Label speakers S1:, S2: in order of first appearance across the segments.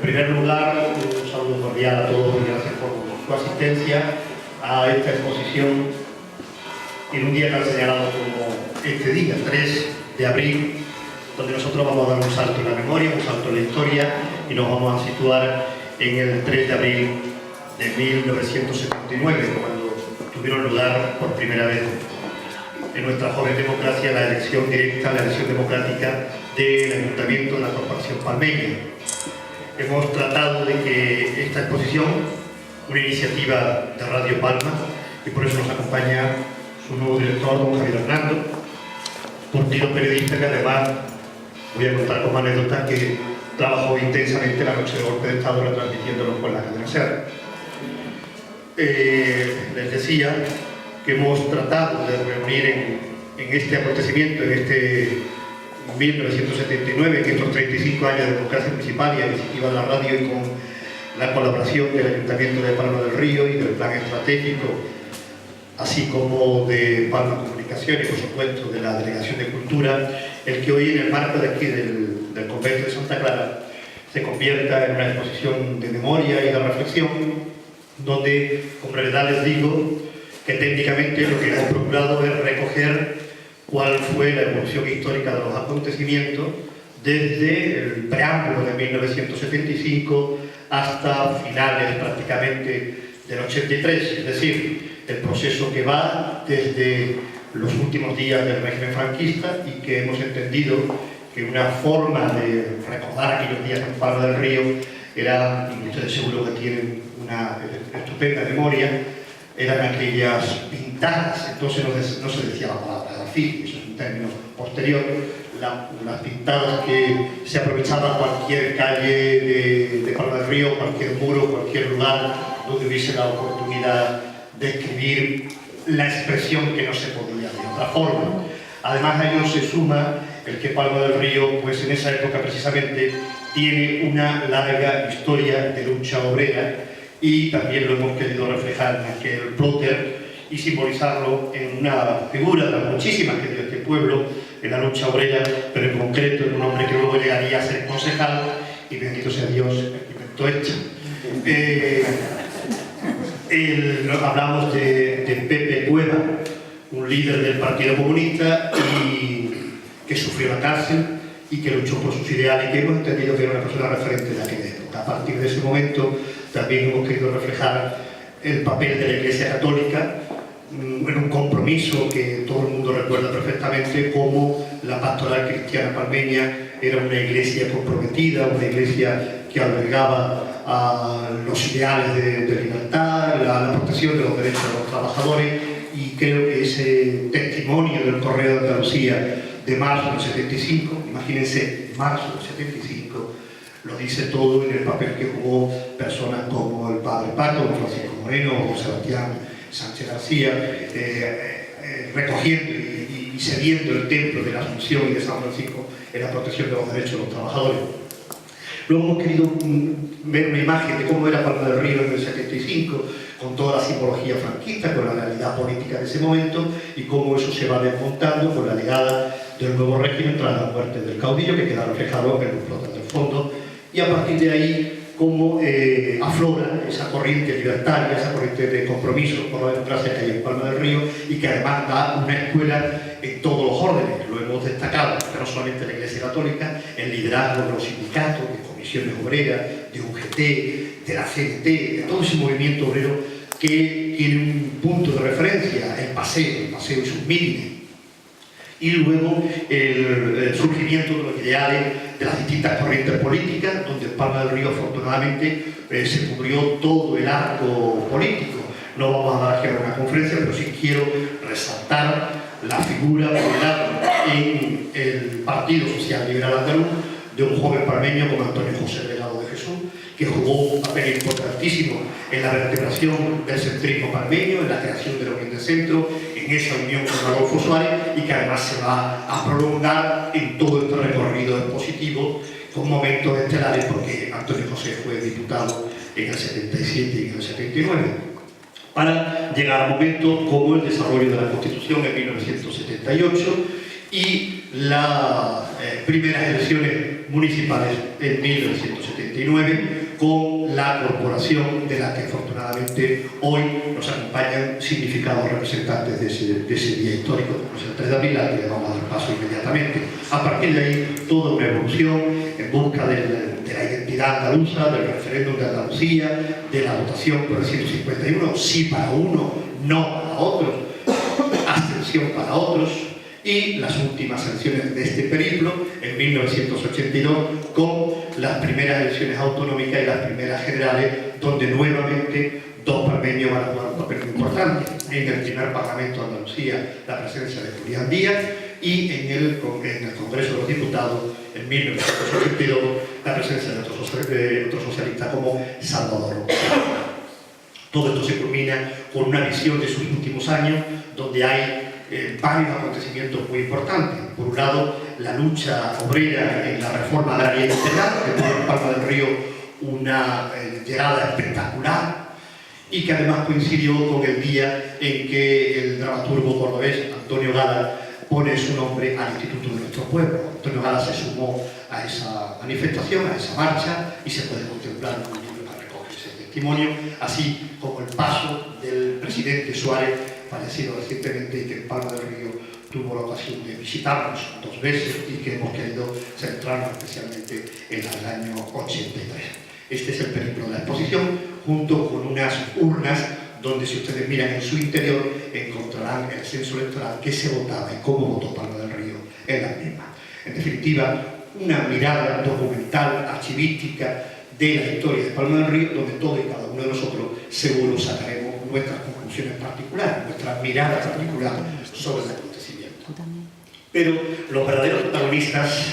S1: primer lugar, un saludo cordial a todos y gracias por su asistencia a esta exposición en un día tan señalado como este día, 3 de abril, donde nosotros vamos a dar un salto en la memoria, un salto en la historia y nos vamos a situar en el 3 de abril de 1979, cuando tuvieron lugar por primera vez en nuestra joven democracia la elección directa, la elección democrática del Ayuntamiento de la Corporación Palmeña. Hemos tratado de que esta exposición, una iniciativa de Radio Palma, y por eso nos acompaña su nuevo director, don Javier Hernando, curtido periodista que además, voy a contar como anécdota, que trabajó intensamente la noche de golpe de Estado retransmitiéndolo por la cadena SER. Les decía que hemos tratado de reunir en este acontecimiento, en este 1979, en estos 35 años de democracia municipal y a iniciativa de la radio y con la colaboración del Ayuntamiento de Palma del Río y del Plan Estratégico, así como de Palma Comunicaciones y por supuesto de la Delegación de Cultura, el que hoy en el marco de aquí del Convento de Santa Clara se convierta en una exposición de memoria y de reflexión, donde con brevedad les digo que técnicamente lo que hemos procurado es recoger cuál fue la evolución histórica de los acontecimientos desde el preámbulo de 1975 hasta finales prácticamente del 83, es decir, el proceso que va desde los últimos días del régimen franquista y que hemos entendido que una forma de recordar aquellos días en Palma del Río era, y ustedes seguro que tienen una estupenda memoria, eran aquellas pintadas, entonces no se decía la palabra grafiti, eso es un término posterior, las pintadas que se aprovechaba cualquier calle de Palma del Río, cualquier muro, cualquier lugar donde hubiese la oportunidad de escribir la expresión que no se podía de otra forma. Además a ello se suma el que Palma del Río, pues en esa época precisamente, tiene una larga historia de lucha obrera y también lo hemos querido reflejar en aquel plotter y simbolizarlo en una figura de las muchísimas que dio este pueblo en la lucha obrera, pero en concreto en un hombre que luego llegaría a ser concejal y bendito sea Dios, inventó hecha. Hablamos de Pepe Cueva, un líder del Partido Comunista y que sufrió la cárcel y que luchó por sus ideales y que hemos entendido que era una persona referente de aquella época. A partir de ese momento también hemos querido reflejar el papel de la Iglesia Católica en un compromiso que todo el mundo recuerda perfectamente, como la pastoral cristiana palmeña era una iglesia comprometida, una iglesia que albergaba a los ideales de libertad, la protección de los derechos de los trabajadores, y creo que ese testimonio del Correo de Andalucía de marzo del 75, imagínense, marzo del 75, lo dice todo en el papel que jugó personas como el padre Paco, Francisco Moreno o Sebastián Sánchez García, recogiendo y cediendo el templo de la Asunción y de San Francisco en la protección de los derechos de los trabajadores. Luego hemos querido ver una imagen de cómo era Palma del Río en el 75, con toda la simbología franquista, con la realidad política de ese momento y cómo eso se va desmontando con la llegada del nuevo régimen tras la muerte del caudillo, que queda reflejado en los plotas del fondo, y a partir de ahí cómo aflora esa corriente libertaria, esa corriente de compromiso por la democracia que hay en Palma del Río y que además da una escuela en todos los órdenes. Lo hemos destacado, pero no solamente la Iglesia Católica, el liderazgo de los sindicatos, de comisiones obreras, de UGT, de la CNT, de todo ese movimiento obrero que tiene un punto de referencia, el paseo y sus mítines. Y luego el surgimiento de los ideales de las distintas corrientes políticas, donde en Palma del Río afortunadamente se cubrió todo el arco político. No vamos a dar aquí una conferencia, pero sí quiero resaltar la figura, por un lado, en el Partido Social Liberal Andaluz, de un joven palmeño como Antonio José Delgado de Jesús, que jugó un papel importantísimo en la vertebración del centrismo palmeño, en la creación de la Unión de Centro, en esa unión con Adolfo Suárez, y que además se va a prolongar en todo este recorrido expositivo con momentos estelares, porque Antonio José fue diputado en el 77 y en el 79, para llegar a momentos como el desarrollo de la Constitución en 1978 y las primeras elecciones municipales en 1979 con la corporación de la que afortunadamente hoy nos acompañan significados representantes de ese día histórico, pues el 3 de abril, al que vamos a dar paso inmediatamente. A partir de ahí, toda una evolución en busca de la identidad andaluza, del referéndum de Andalucía, de la votación por el 151, sí para uno, no para otros, abstención para otros, y las últimas elecciones de este periplo, en 1982, con las primeras elecciones autonómicas y las primeras generales, donde nuevamente dos palmeños van a jugar un papel muy importante. En el primer Parlamento de Andalucía, la presencia de Julián Díaz, y en el Congreso de los Diputados, en 1982, la presencia de otro socialista como Salvador. Todo esto se culmina con una visión de sus últimos años, donde hay varios acontecimientos muy importantes. Por un lado, la lucha obrera en la reforma agraria integral, que tuvo en Palma del Río una llegada espectacular y que además coincidió con el día en que el dramaturgo cordobés Antonio Gala pone su nombre al Instituto de nuestro pueblo. Antonio Gala se sumó a esa manifestación, a esa marcha, y se puede contemplar en un libro para recoger ese testimonio, así como el paso del presidente Suárez, fallecido recientemente, y que en Palma del Río tuvo la ocasión de visitarnos 2 veces y que hemos querido centrarnos especialmente en el año 83. Este es el periplo de la exposición, junto con unas urnas donde, si ustedes miran en su interior, encontrarán el censo electoral, que se votaba y cómo votó Palma del Río en las mismas. En definitiva, una mirada documental, archivística de la historia de Palma del Río, donde todos y cada uno de nosotros seguro sacaremos nuestras conclusiones particulares, nuestra mirada particular sobre el acontecimiento. Pero los verdaderos protagonistas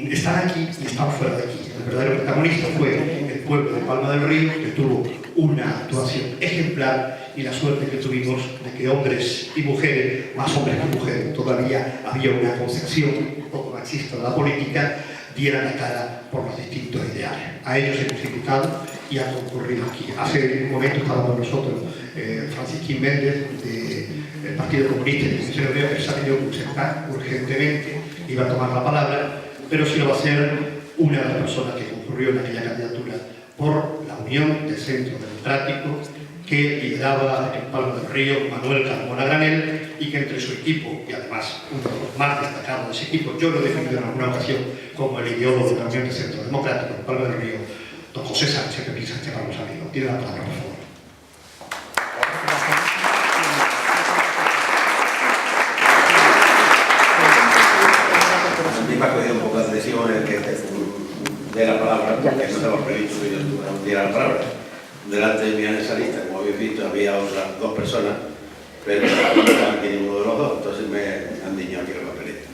S1: están aquí y están fuera de aquí. El verdadero protagonista fue el pueblo de Palma del Río, que tuvo una actuación ejemplar, y la suerte que tuvimos de que hombres y mujeres, más hombres que mujeres, todavía había una concepción un poco machista de la política, dieran la cara por los distintos ideales. A ellos hemos invitado y han concurrido aquí. Hace un momento estaba con nosotros Francisquín Méndez, del Partido Comunista y de la Comisión Europea, que se ha tenido que ausentar urgentemente, iba a tomar la palabra, pero sí lo va a hacer una de las personas que concurrió en aquella candidatura por la Unión del Centro Democrático, que lideraba en Palma del Río Manuel Carmona Granel, y que entre su equipo, y además uno de los más destacados de ese equipo, yo lo he definido en alguna ocasión como el ideólogo de la Unión del Centro Democrático en Palma del Río, don José Sánchez, que piensa que vamos a verlo. Tiene la palabra, por favor.
S2: Me ha cogido un poco de atención el que de la palabra, porque no estaba previsto que yo diera la palabra. Delante de mí en esa lista, como habéis visto, había otras 2 personas, pero no estaba aquí ninguno de los 2, entonces me han dicho aquí el papelito.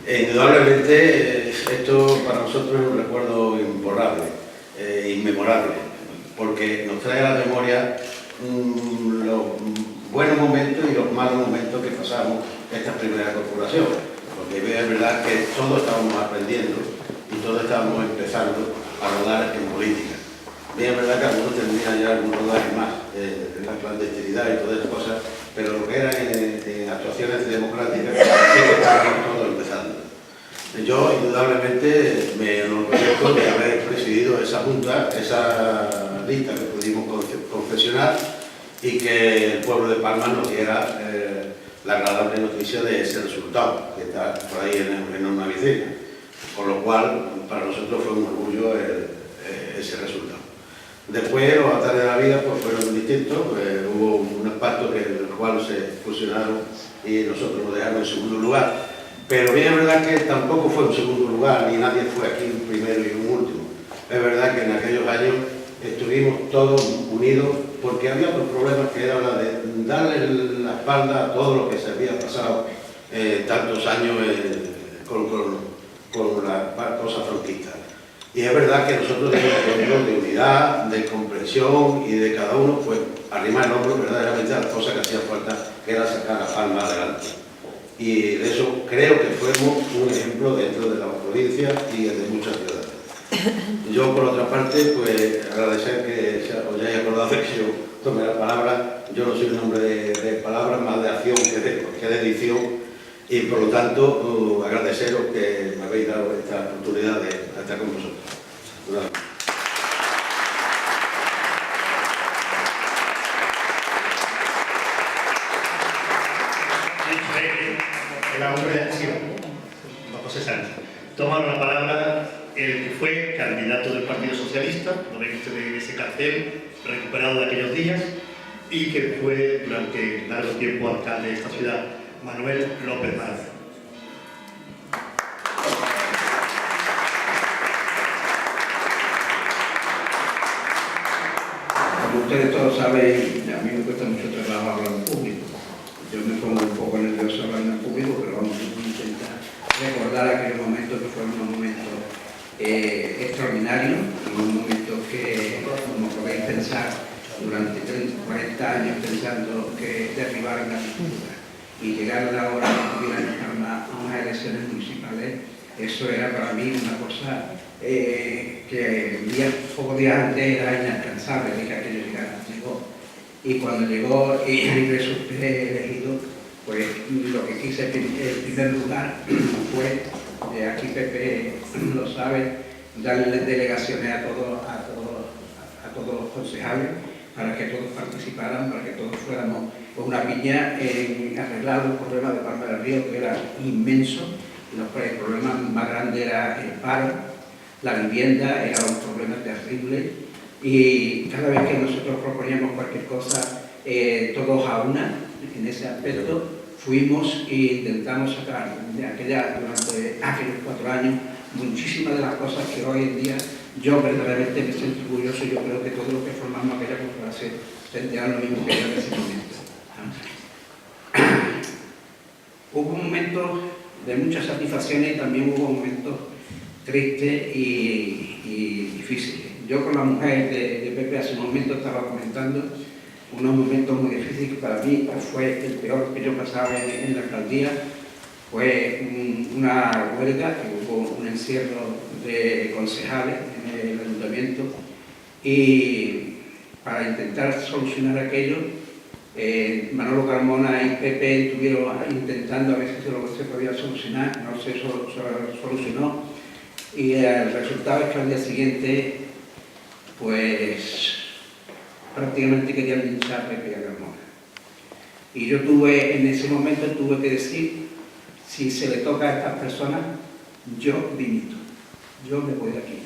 S2: Indudablemente, esto para nosotros es un recuerdo imborrable, inmemorable, porque nos trae a la memoria los buenos momentos y los malos momentos que pasamos esta primera corporación. Porque es verdad que todos estábamos aprendiendo y todos estábamos empezando a rodar en política. Bien, es verdad que algunos tendrían ya algún rodaje más en la clandestinidad y todas esas cosas, pero lo que era en actuaciones democráticas sí que estábamos todos empezando. Yo, indudablemente, me enorgullezco de haber presidido esa junta, esa lista que pudimos confeccionar, y que el pueblo de Palma nos diera la agradable noticia de ese resultado, que está por ahí en una vicina. Con lo cual, para nosotros fue un orgullo ese resultado. Después, los altares de la vida pues, fueron distintos, hubo unos pactos en los cuales se fusionaron y nosotros nos dejaron en segundo lugar. Pero bien es verdad que tampoco fue un segundo lugar, ni nadie fue aquí un primero y un último. Es verdad que en aquellos años estuvimos todos unidos porque había otros problemas, que era la de darle la espalda a todo lo que se había pasado tantos años con la cosa franquista. Y es verdad que nosotros tenemos de unidad, de comprensión y de cada uno, pues arrimar el hombro verdaderamente a las cosas que hacía falta, que era sacar a Palma adelante. Y de eso creo que fuimos un ejemplo dentro de la provincia y de muchas ciudades. Yo, por otra parte, pues agradecer que os hayáis acordado de que yo tome la palabra. Yo no soy un hombre de palabras, más de acción que de edición. Y por lo tanto, agradeceros que me habéis dado esta oportunidad de estar con vosotros.
S1: Era hombre de acción, don José Sánchez. Tomaron la palabra el que fue candidato del Partido Socialista, lo ven ustedes en ese cartel, recuperado de aquellos días, y que fue durante largo tiempo alcalde de esta ciudad, Manuel López Márquez.
S3: Como ustedes todos saben, a mí me cuesta mucho trabajo hablar en público. Yo me pongo un poco nervioso hablando en público, pero vamos a intentar recordar aquellos momentos que fueron unos momentos extraordinarios, unos momentos que, como podéis pensar, durante 30, 40 años pensando que derribaron la dictadura y llegar a la hora de que tuvieran a unas elecciones municipales, eso era para mí una cosa que pocos días antes era inalcanzable de que aquello llegara. Y cuando llegó y resulté elegido, pues lo que quise en primer lugar fue, aquí Pepe lo sabe, darle delegaciones a todos los concejales para que todos participaran, para que todos fuéramos con una piña en arreglar los problemas de Palma del Río, que era inmenso. El problema más grande era el paro, la vivienda era un problema terrible, y cada vez que nosotros proponíamos cualquier cosa, todos a una, en ese aspecto, fuimos e intentamos sacar durante aquellos 4 años muchísimas de las cosas que hoy en día yo verdaderamente me siento orgulloso. Yo creo que todos los que formamos aquella corporación sentirán lo mismo que yo en ese momento. Hubo momentos de muchas satisfacciones y también hubo momentos tristes y difíciles. Yo con la mujer de Pepe hace un momento estaba comentando unos momentos muy difíciles que para mí fue el peor que yo pasaba en la alcaldía. Fue una huelga, que hubo un encierro de concejales en el ayuntamiento, y para intentar solucionar aquello, Manolo Carmona y Pepe estuvieron intentando a ver si lo que se podía solucionar, no se solucionó, y el resultado es que al día siguiente, pues prácticamente querían linchar a Pepe y a Carmona. Y yo en ese momento tuve que decir, si se le toca a estas personas, yo dimito, yo me voy de aquí.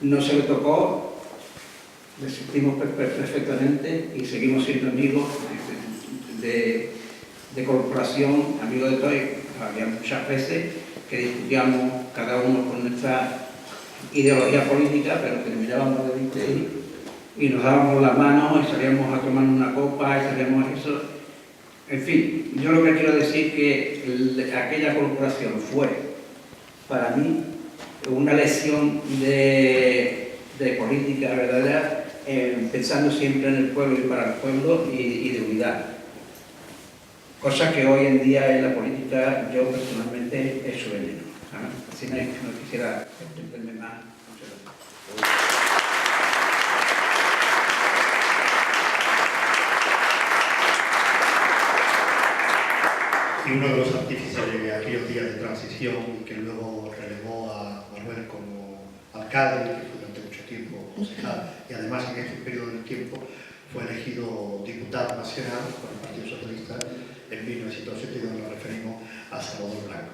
S3: No se le tocó, resistimos perfectamente y seguimos siendo amigos de corporación, amigos de todo. Había muchas veces que discutíamos cada uno con nuestra ideología política, pero terminábamos de discutir y nos dábamos la mano y salíamos a tomar una copa y salíamos a eso. En fin, yo lo que quiero decir es que aquella corporación fue, para mí, una lección de política verdadera, pensando siempre en el pueblo y para el pueblo y de unidad. Cosa que hoy en día en la política yo personalmente echo de menos. Así no quisiera extenderme más.
S1: Y uno de los artífices de aquellos días de transición, que luego relevó a Manuel como alcalde, que fue durante mucho tiempo concejal, y además en este periodo de tiempo fue elegido diputado nacional por el Partido Socialista en 1972, nos referimos a Salvador Blanco.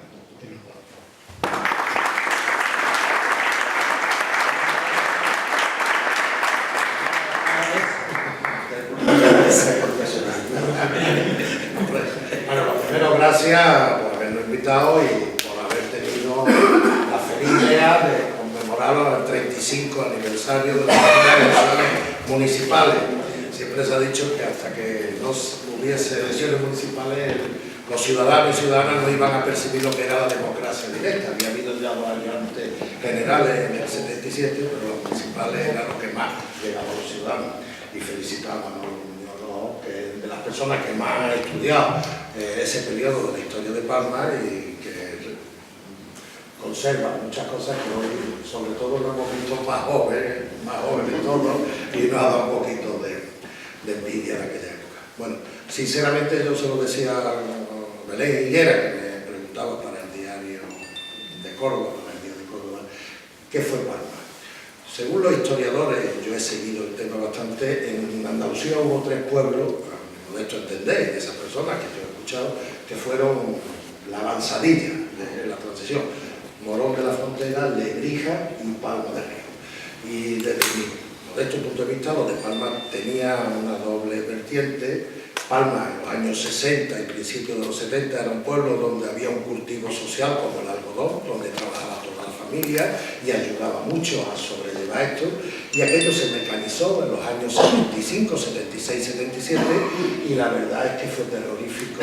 S4: Bueno, primero gracias por habernos invitado y por haber tenido la feliz idea de conmemorar el 35 aniversario de las elecciones municipales. Siempre se ha dicho que hasta que no hubiese elecciones municipales, los ciudadanos y ciudadanas no iban a percibir lo que era la democracia directa. Había habido ya 2 años antes generales en el 77, pero los municipales eran los que más llegaban a los ciudadanos. Y felicitamos a Manolo, que es de las personas que más han estudiado ese periodo de la historia de Palma y que conserva muchas cosas que hoy, sobre todo, lo hemos visto más jóvenes todos, y nos ha dado un poquito de envidia en aquella época. Bueno, sinceramente yo se lo decía a Belén Higuera, que me Córdoba, la Galería de Córdoba. ¿Qué fue Palma? Según los historiadores, yo he seguido el tema bastante, en Andalucía hubo 3 pueblos, a mi modesto entender, de esas personas que yo he escuchado, que fueron la avanzadilla de la transición: Morón de la Frontera, Lebrija y Palma de Río. Y desde mi modesto punto de vista, lo de Palma tenía una doble vertiente. Palma, en los años 60 y principios de los 70, era un pueblo donde había un cultivo social como el algodón, donde trabajaba toda la familia y ayudaba mucho a sobrellevar esto, y aquello se mecanizó en los años 75, 76, 77, y la verdad es que fue terrorífico,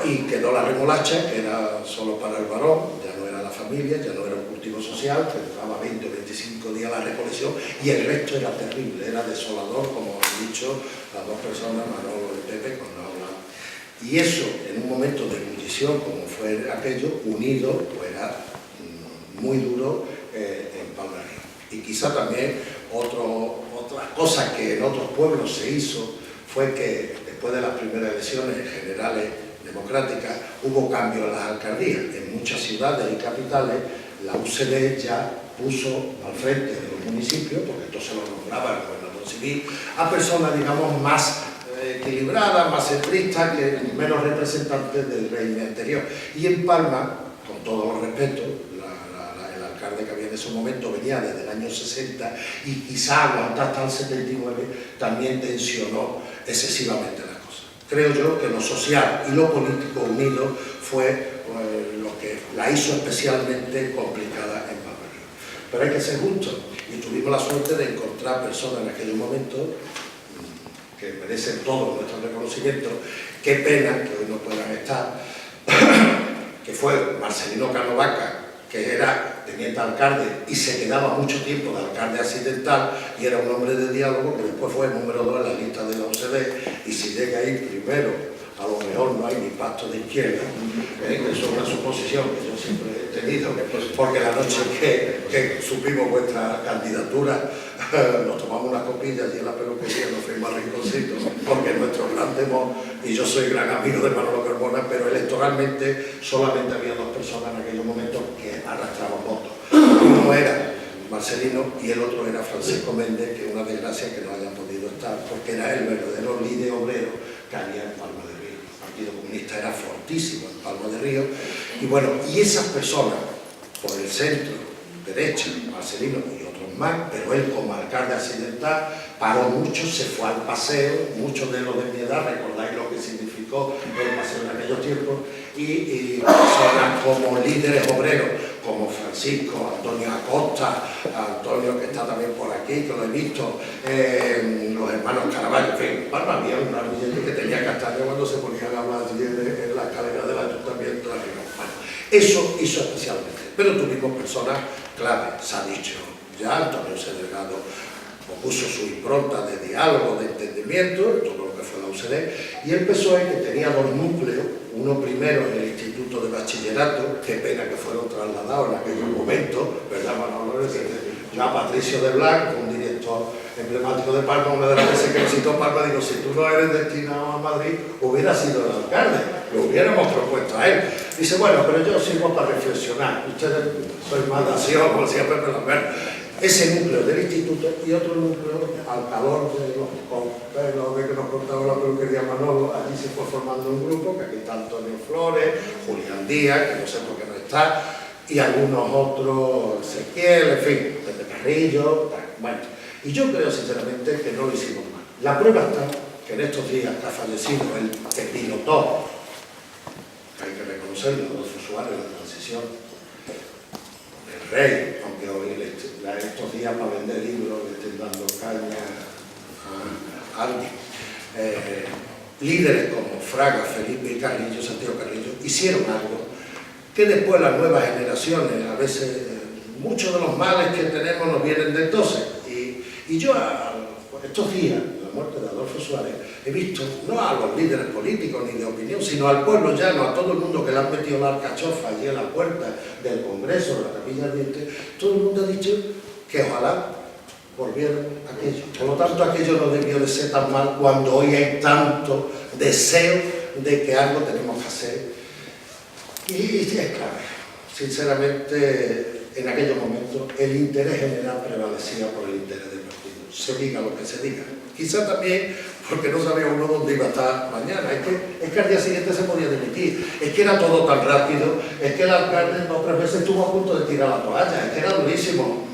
S4: y quedó la remolacha, que era solo para el varón, ya no era la familia, ya no era un cultivo social, que duraba 20 o 25 días la recolección, y el resto era terrible, era desolador, como han dicho las dos personas, Manolo y Pepe, cuando hablan. Y eso, en un momento de ebullición como fue aquello, unido, pues era muy duro en Palma de Río. Y quizá también otra cosa que en otros pueblos se hizo fue que después de las primeras elecciones generales democráticas hubo cambio en las alcaldías. En muchas ciudades y capitales la UCD ya puso al frente de los municipios, porque esto se lo nombraba el gobernador civil, a personas, digamos, más equilibradas, más centristas, que menos representantes del régimen anterior. Y en Palma, con todos los respetos, el alcalde que había en ese momento venía desde el año 60 y quizá aguantar hasta el 79, también tensionó excesivamente las cosas. Creo yo que lo social y lo político unido fue lo que la hizo especialmente complicada en Palma de Río. Pero hay que ser justos, y tuvimos la suerte de encontrar personas en aquellos momentos que merecen todo nuestro reconocimiento. Qué pena que hoy no puedan estar, que fue Marcelino Cano Vaca, que era teniente alcalde y se quedaba mucho tiempo de alcalde accidental, y era un hombre de diálogo, que después fue el número 2 en la lista de la UCD, y si llega ahí primero, a lo mejor no hay ni pacto de izquierda, que eso es una suposición que yo siempre he tenido, porque la noche que supimos vuestra candidatura, nos tomamos unas copillas y en la peluquería nos fuimos al rinconcito, porque es nuestro gran temor, y yo soy gran amigo de Manolo Carmona, pero electoralmente solamente había 2 personas en aquellos momentos que arrastraban votos. Uno era Marcelino y el otro era Francisco Méndez, que es una desgracia que no haya podido estar, porque era el verdadero líder obrero que había en Palma de Río. El Partido Comunista era fortísimo en Palma de Río, y bueno, y esas personas, por el centro, derecha, Marcelino y otros más, pero él como alcalde accidental paró mucho, se fue al paseo, muchos de los de mi edad recordáis lo que significó el paseo en aquellos tiempos, y personas como líderes obreros, como Francisco, Antonio Acosta, Antonio, que está también por aquí, que lo he visto, los hermanos Caraballo, en fin, Palma había un ramillete que tenía castaña cuando se ponían a hablar en la escalera del ayuntamiento de arriba. Bueno, eso hizo especialmente, pero tuvimos personas clave, se ha dicho ya, Antonio Delgado puso su impronta de diálogo, de entendimiento, todo lo que fue la UCD, y el PSOE, que tenía 2 núcleos, uno primero en el Instituto de Bachillerato, qué pena que fueron trasladados en aquellos momentos, ¿verdad, Manolo? Yo a Patricio de Blanc, un director emblemático de Palma, una de las veces que visitó Palma, digo, si tú no eres destinado a Madrid, hubiera sido el alcalde, lo hubiéramos propuesto a él. Dice, bueno, pero yo sirvo para reflexionar, ustedes sois más de acción, como decía Pepe Lambert. Ese núcleo del instituto y otro núcleo al calor de los de que nos contaba la peluquería Manolo. Allí se fue formando un grupo, que aquí está Antonio Flores, Julián Díaz, que no sé por qué no está, y algunos otros, Ezequiel, en fin, Pepe Carrillo, bueno. Y yo creo sinceramente que no lo hicimos mal. La prueba está que en estos días que ha fallecido el que pilotó, que hay que reconocerlo, Adolfo Suárez, la transición, el rey, aunque hoy estos días para vender libros le estén dando caña a alguien. Líderes como Fraga, Felipe y Carrillo, Santiago Carrillo, hicieron algo que después las nuevas generaciones, a veces muchos de los males que tenemos nos vienen de entonces. Y yo estos días, la muerte de Adolfo Suárez, he visto no a los líderes políticos ni de opinión, sino al pueblo llano, a todo el mundo que le han metido la alcachofa allí en la puerta del Congreso, de la Capilla Ardiente. Todo el mundo ha dicho que ojalá volvieran aquello. Por lo tanto, aquello no debió de ser tan mal cuando hoy hay tanto deseo de que algo tenemos que hacer. Y es clave. sinceramente, en aquellos momentos, el interés general prevalecía por el interés del partido, se diga lo que se diga. Quizá también porque no sabía uno dónde iba a estar mañana, es que al día siguiente se podía dimitir, es que era todo tan rápido, es que el alcalde otras veces estuvo a punto de tirar la toalla, es que era durísimo,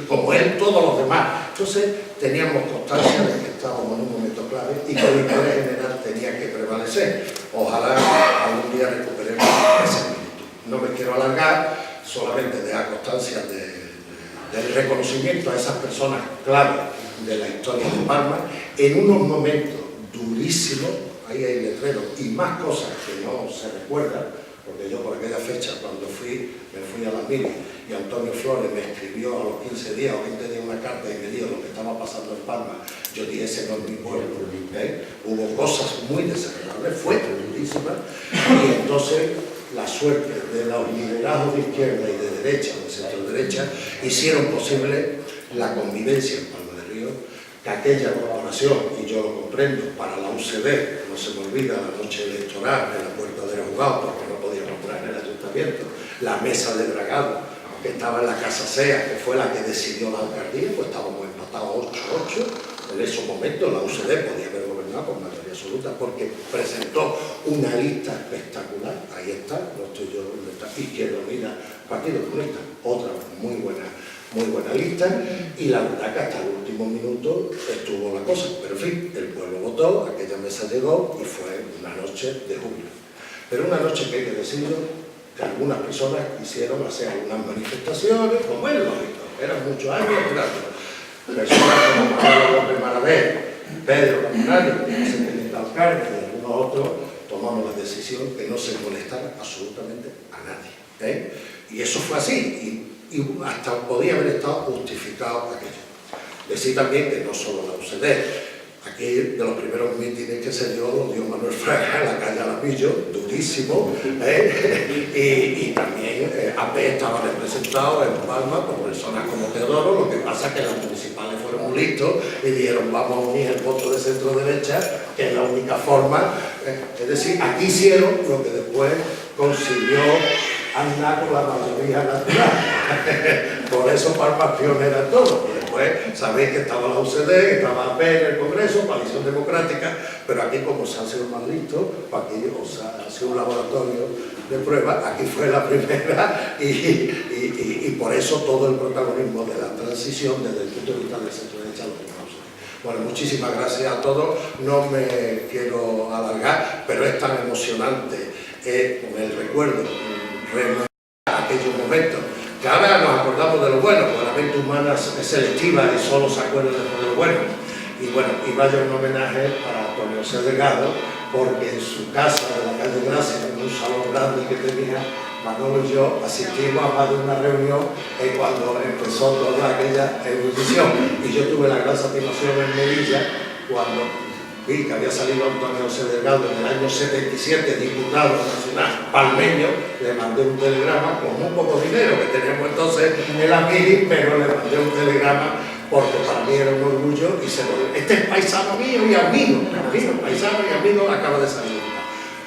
S4: como él, todos los demás. Entonces teníamos constancia de que estábamos en un momento clave y que el interés general tenía que prevalecer. Ojalá algún día recuperemos ese espíritu. No me quiero alargar, solamente dejar constancia del reconocimiento a esas personas clave de la historia de Palma, en unos momentos durísimos, ahí hay letreros y más cosas que no se recuerdan, porque yo por aquella fecha, cuando me fui a la mili y Antonio Flores me escribió a los 15 días o 20 días una carta y me dijo lo que estaba pasando en Palma, yo dije, ese no es mi pueblo, hubo cosas muy desagradables, fue durísima, y entonces la suerte de los liderazgos de izquierda y de derecha, o de centro derecha, hicieron posible la convivencia en Palma de Río, que aquella corporación, y yo lo comprendo, para la UCD, no se me olvida la noche electoral en la Puerta del Juzgado, porque no podíamos entrar en el ayuntamiento, la mesa de dragado, que estaba en la Casa SEA, que fue la que decidió la alcaldía, pues estábamos empatados 8-8, en esos momentos la UCD podía haber gobernado con mayoría absoluta, porque presentó una lista espectacular, ahí está, no estoy yo, donde está, Izquierda Unida, Partido Comunista, otra muy buena lista, y la verdad que hasta el último minuto estuvo la cosa, pero en fin, el pueblo votó, aquella mesa llegó y fue una noche de júbilo. Pero una noche que hay que decirlo, que algunas personas quisieron hacer algunas manifestaciones, como es lógico, eran muchos años, personas como Manuel López Maravé, Pedro Campanario, que es el teniente alcalde, y algunos otros, tomamos la decisión de no se molestar absolutamente a nadie, y eso fue así, y hasta podía haber estado justificado aquello. Decir también que no solo la UCD, aquí de los primeros mítines que se dio, lo dio Manuel Fraga en la calle Alamillo, durísimo, y también AP estaba representado en Palma por personas como Teodoro, lo que pasa es que las municipales fueron muy listos y dijeron vamos a unir el voto de centro derecha, que es la única forma, es decir, aquí hicieron lo que después consiguió andar con la mayoría natural. Por eso Palma es pionera en todo. Y después sabéis que estaba la UCD, estaba AP en el Congreso, Coalición Democrática, pero aquí como se han sido más listos, aquí ha sido un laboratorio de pruebas, aquí fue la primera y por eso todo el protagonismo de la transición desde el punto de vista del centro derecha lo tenemos. Bueno, muchísimas gracias a todos, no me quiero alargar, pero es tan emocionante con el recuerdo aquellos momentos, que ahora nos acordamos de lo bueno, porque la mente humana es selectiva y solo se acuerda de lo bueno. Y bueno, y vaya un homenaje a Antonio José Delgado, porque en su casa de la calle Gracia, en un salón grande que tenía, Manolo y yo asistimos a más de una reunión cuando empezó toda aquella ebullición. Y yo tuve la gran satisfacción en Melilla cuando vi que había salido Antonio José Delgado en el año 77, diputado nacional palmeño, le mandé un telegrama con muy poco dinero que teníamos entonces en la mili, pero le mandé un telegrama porque para mí era un orgullo y se lo digo. Este es paisano mío y amigo, paisano y amigo, acaba de salir.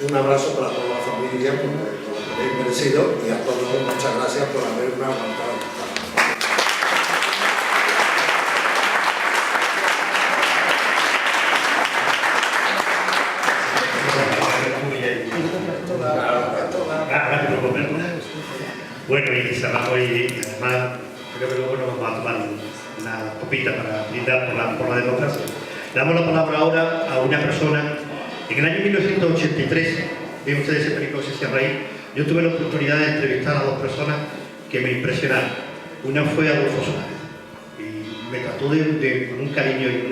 S4: Un abrazo para toda la familia, porque lo tenéis merecido, y a todos muchas gracias por haberme aguantado.
S1: Bueno, y cerramos y además creo que luego nos vamos a tomar una copita para brindar por la democracia. Damos la palabra ahora a una persona. En el año 1983, ven ustedes ese perico que se cierra ahí, yo tuve la oportunidad de entrevistar a dos personas que me impresionaron. Una fue Adolfo Suárez, y me trató con un cariño y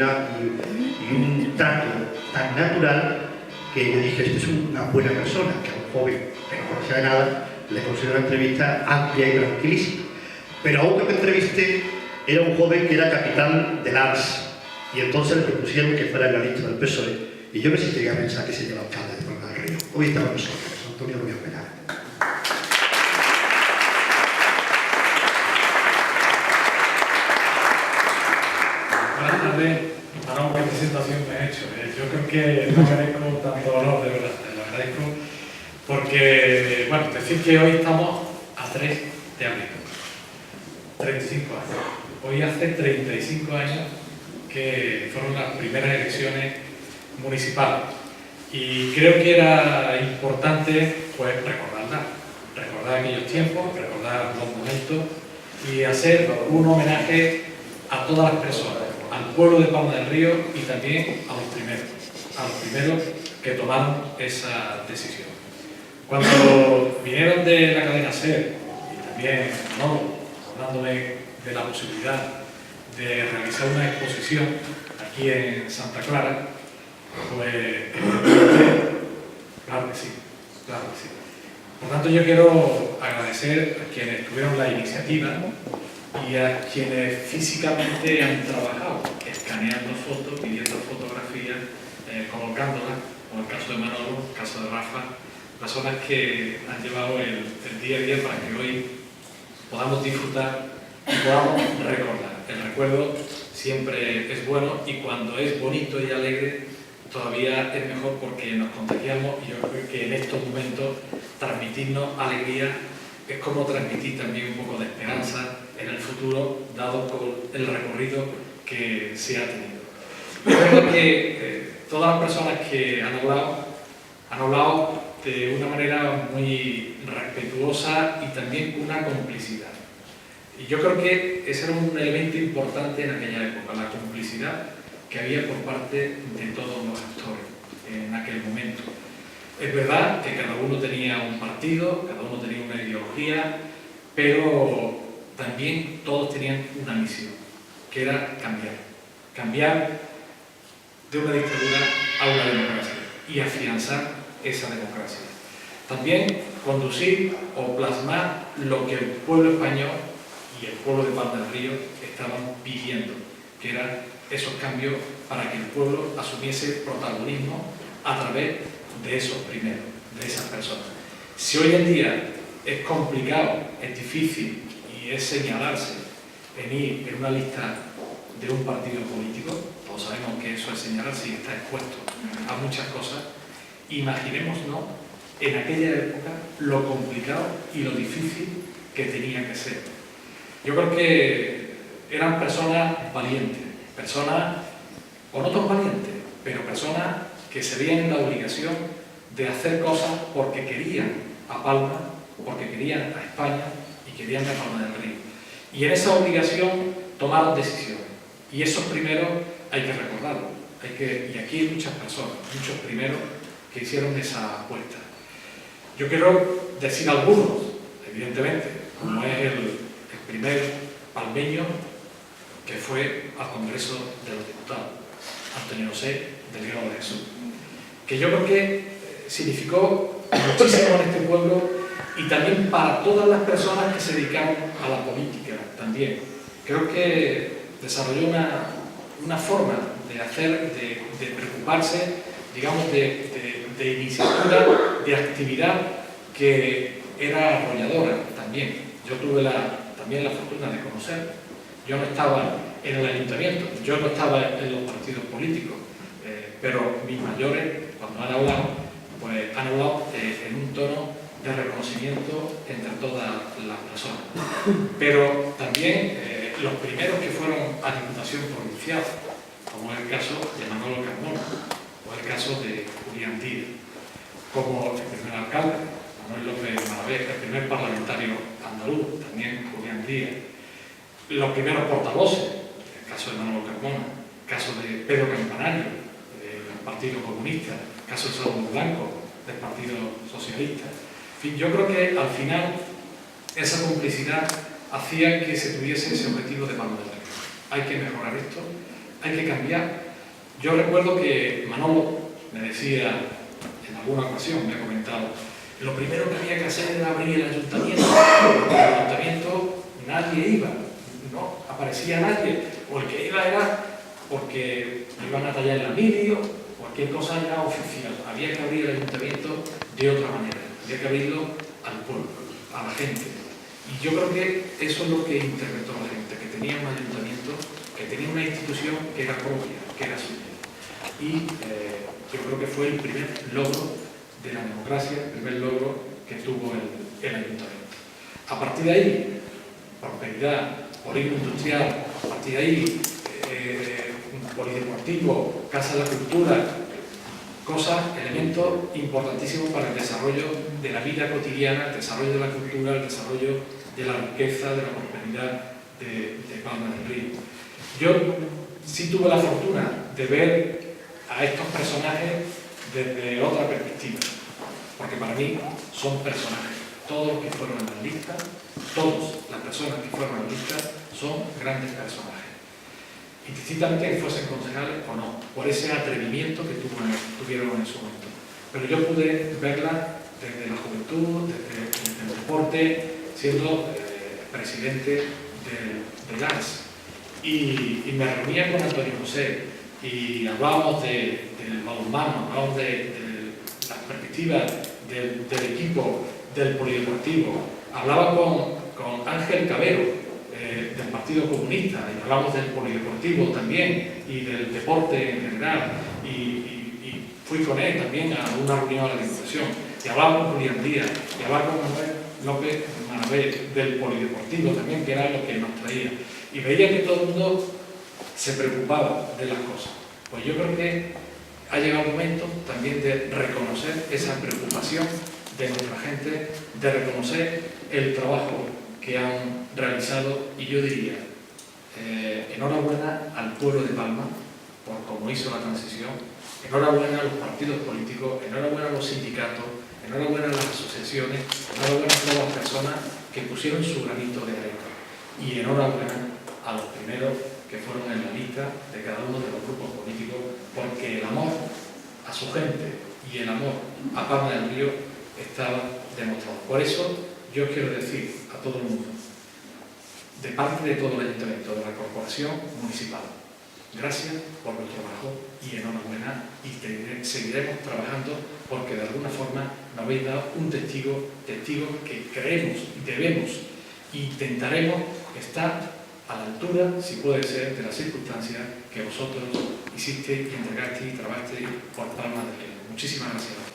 S1: un trato tan natural que yo dije, esto es una buena persona, que es un joven que no conocía de nada, le considero una entrevista amplia y tranquilísima. Pero a otro que entrevisté era un joven que era capitán del ARS, y entonces le propusieron que fuera en la lista del PSOE, y yo me sentiría a pensar que sería el alcalde de Palma del Río. Hoy está con nosotros, Antonio Ruiz Penal.
S5: Buenas tardes. Ahora, ¿qué presentación me he hecho? Yo creo que no merezco tanto honor, de verdad, te lo agradezco, porque, bueno, decir que hoy estamos a 3 de abril. 35 años. Hoy hace 35 años que fueron las primeras elecciones municipales. Y creo que era importante pues recordar aquellos tiempos, recordar los momentos y hacer un homenaje a todas las personas, al pueblo de Palma del Río y también a los primeros que tomaron esa decisión. Cuando vinieron de la cadena SER y también hablándome de la posibilidad de realizar una exposición aquí en Santa Clara, pues claro que sí. Por tanto, yo quiero agradecer a quienes tuvieron la iniciativa y a quienes físicamente han trabajado, escaneando fotos, pidiendo fotografías, colocándolas, como el caso de Manolo, el caso de Rafa, personas que han llevado el día a día para que hoy podamos disfrutar y podamos recordar. El recuerdo siempre es bueno y cuando es bonito y alegre todavía es mejor porque nos contagiamos y yo creo que en estos momentos transmitirnos alegría es como transmitir también un poco de esperanza en el futuro, dado por el recorrido que se ha tenido. Yo creo que todas las personas que han hablado de una manera muy respetuosa y también con una complicidad. Y yo creo que ese era un elemento importante en aquella época, la complicidad que había por parte de todos los actores en aquel momento. Es verdad que cada uno tenía un partido, cada uno tenía una ideología, pero también todos tenían una misión, que era cambiar de una dictadura a una democracia y afianzar esa democracia. También conducir o plasmar lo que el pueblo español y el pueblo de Palma del Río estaban pidiendo, que eran esos cambios para que el pueblo asumiese protagonismo a través de esos primeros, de esas personas. Si hoy en día es complicado, es difícil y es señalarse en ir en una lista de un partido político, todos sabemos que eso es señalarse y está expuesto a muchas cosas, imaginémonos en aquella época lo complicado y lo difícil que tenía que ser. Yo creo que eran personas valientes, personas, o no tan valientes, pero personas que se veían en la obligación de hacer cosas porque querían a Palma, porque querían a España y querían a Palma del Río. Y en esa obligación tomaron decisiones. Y esos primeros hay que recordarlos. Y aquí hay muchas personas, muchos primeros que hicieron esa apuesta. Yo quiero decir algunos, evidentemente, como es el primer palmeño que fue al Congreso de los Diputados, Antonio José Delgado de Jesús, que yo creo que significó muchísimo en este pueblo y también para todas las personas que se dedicaron a la política también. Creo que desarrolló una forma de hacer, de preocuparse, digamos, de iniciativa, de actividad que era arrolladora también. Yo tuve también la fortuna de conocer. Yo no estaba en el ayuntamiento, yo no estaba en los partidos políticos, pero mis mayores, cuando han hablado, pues han hablado en un tono de reconocimiento entre todas las personas. Pero también los primeros que fueron a Diputación Provincial, como es el caso de Manolo Carmona, o el caso de Julián Díaz, como el primer alcalde, Manuel López Malavé, el primer parlamentario andaluz, también Julián Díaz, los primeros portavoces, el caso de Manolo Carmona, el caso de Pedro Campanario, del Partido Comunista, el caso de Salomón Blanco, del Partido Socialista. En fin, yo creo que al final esa complicidad hacía que se tuviese ese objetivo de Palma del Río. Hay que mejorar esto, hay que cambiar. Yo recuerdo que Manolo me decía, en alguna ocasión me ha comentado, lo primero que había que hacer era abrir el ayuntamiento, porque el ayuntamiento nadie iba, no aparecía nadie, o el que iba era porque iban a tallar la mili, cualquier cosa era oficial. Había que abrir el ayuntamiento de otra manera, había que abrirlo al pueblo, a la gente. Y yo creo que eso es lo que interpretó la gente, que tenía un ayuntamiento, que tenía una institución que era propia, que era suya. Y yo creo que fue el primer logro de la democracia, el primer logro que tuvo el ayuntamiento. A partir de ahí, prosperidad, polígono industrial, a partir de ahí, polideportivo, casa de la cultura, cosas, elementos importantísimos para el desarrollo de la vida cotidiana, el desarrollo de la cultura, el desarrollo de la riqueza, de la prosperidad de Palma del Río. Yo sí tuve la fortuna de ver a estos personajes desde otra perspectiva, porque para mí son personajes. Todos los que fueron en la lista, todas las personas que fueron en la lista son grandes personajes, indistintamente que fuesen concejales o no, por ese atrevimiento que tuvieron en su momento. Pero yo pude verla desde la juventud, desde el deporte, siendo presidente de ANS. Y me reunía con Antonio José y hablábamos del balonmano, hablábamos de las perspectivas del equipo, del polideportivo. Hablaba con Ángel Cabero, del Partido Comunista, y hablamos del polideportivo también y del deporte en general. Y fui con él también a una reunión de la Diputación. Y hablaba con Julián Díaz, y hablaba con Manuel López Manavé del polideportivo también, que era lo que nos traía. Y veía que todo el mundo se preocupaba de las cosas. Pues yo creo que ha llegado el momento también de reconocer esa preocupación de nuestra gente, de reconocer el trabajo que han realizado, y yo diría, enhorabuena al pueblo de Palma por cómo hizo la transición, enhorabuena a los partidos políticos, enhorabuena a los sindicatos, enhorabuena a las asociaciones, enhorabuena a todas las personas que pusieron su granito de arena, y enhorabuena a los primeros que fueron en la lista de cada uno de los grupos políticos, porque el amor a su gente y el amor a Palma del Río estaba demostrado. Por eso yo quiero decir a todo el mundo, de parte de todo el ayuntamiento, de la corporación municipal, gracias por vuestro trabajo y enhorabuena, y seguiremos trabajando porque de alguna forma nos habéis dado un testigo que creemos y debemos e intentaremos estar a la altura, si puede ser, de las circunstancias que vosotros hicisteis y entregasteis y trabajasteis por Palma del Río. Muchísimas gracias.